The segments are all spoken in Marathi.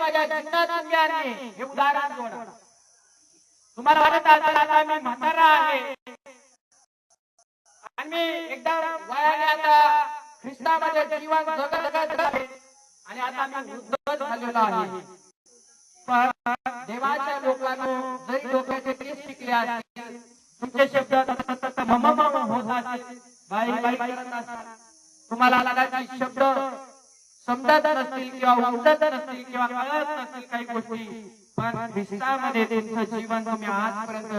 माझ्या जीवनात तुम्ही आणले हे उदाहरण जोडा. तुम्हाला वाटत असेल आता मी म्हातारा आहे आणि मी एकदा वयाने आता ख्रिस्तामध्ये जीवन जगत आहे आणि आता मी वृद्ध झालेलो आहे. पण देवाच्या लोकांनो जरी डोक्याचे केस टिकले असतील, तुमचे शब्द मम होत असतील, बाई बाई करत असतील, तुम्हाला कदाचित शब्द समजत नसतील किंवा उमजत नसतील किंवा कळत नसतील काही गोष्टी, पण ख्रिस्तामध्ये तुमचं जीवन तुम्ही आजपर्यंत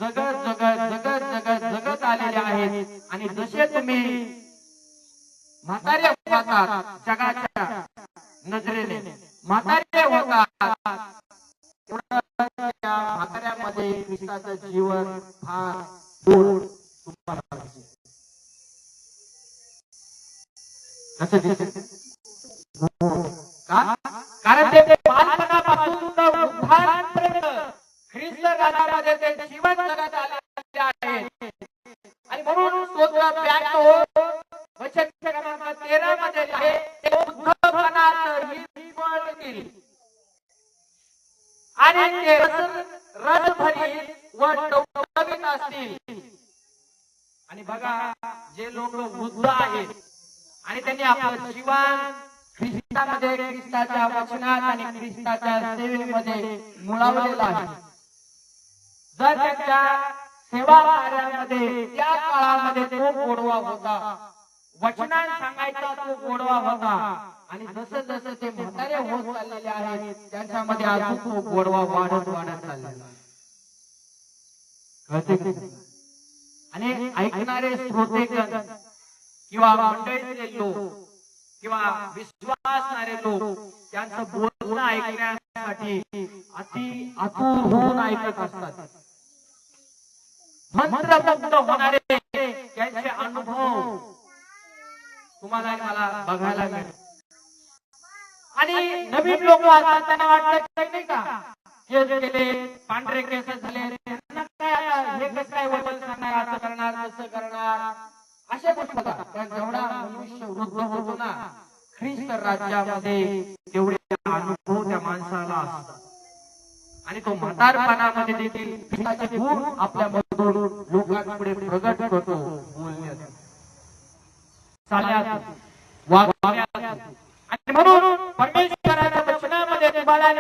जगत जगत जगत जगत जगत आलेले आहेत. आणि जसे तुम्ही म्हातारे होतात जगाच्या नजरेने म्हातारे होतात, म्हाताऱ्यामध्ये ख्रिस्ताचं जीवन फार गोड तुम्हाला कसं दिसतं? कारण ते बालपणापासून वृद्धांपर्यंत ख्रिस्त राजामध्ये ते जीवन जगत आलेले आहे. आणि म्हणून स्तोत्र 92 वचन क्रमांक 13 मध्ये आहे, ते वृद्धपणात हिरवळतील आणि ते रसभरीत व टवटवीत असतील. आणि बघा, जे लोक वृद्ध आहेत आणि त्यांनी आपलं जीवन ख्रिस्तामध्ये, ख्रिस्ताच्या वचनात आणि ख्रिस्ताच्या सेवेमध्ये मुळावलेलं आहे, जर त्यांच्या सेवा कार्यामध्ये त्या काळामध्ये तो गोडवा होता, वचनात सांगायचा तो गोडवा होता, आणि जसं जसं ते म्हातारे होत चाललेले आहेत त्यांच्यामध्ये अजून तो गोडवा वाढत वाढत चाललेला आहे. आणि ऐकणारे श्रोतेगण किंवा मंडळीतले लोक किंवा विश्वासणारे लोक त्यांचं बोलणं ऐकण्यासाठी अति आतुर होऊन ऐकत असतात. मंत्रमुग्ध होणारे त्यांचे अनुभव तुम्हाला मला बघायला मिळेल. आणि नवीन लोक असतात, त्यांना वाटतं नाही का केस केले, पांढरे केस झाले, त्यांना काय आता हे कसं काय वचन करणार, असं करणार तसं करणार, अशा गोष्टी होतात. पण जेवढा मनुष्य वृद्ध होतो ना ख्रिस्त राज्यामध्ये, तेवढे अनुभव त्या माणसाला असतात. आणि तो म्हातारपणामध्ये देखील ख्रिस्ताचे गुण आपल्या मधून लोकांपुढे प्रगट करतो, बोलण्यात, चालण्यात, वागण्यात. आणि म्हणून परमेश्वराच्या वचनामध्ये तुम्हाला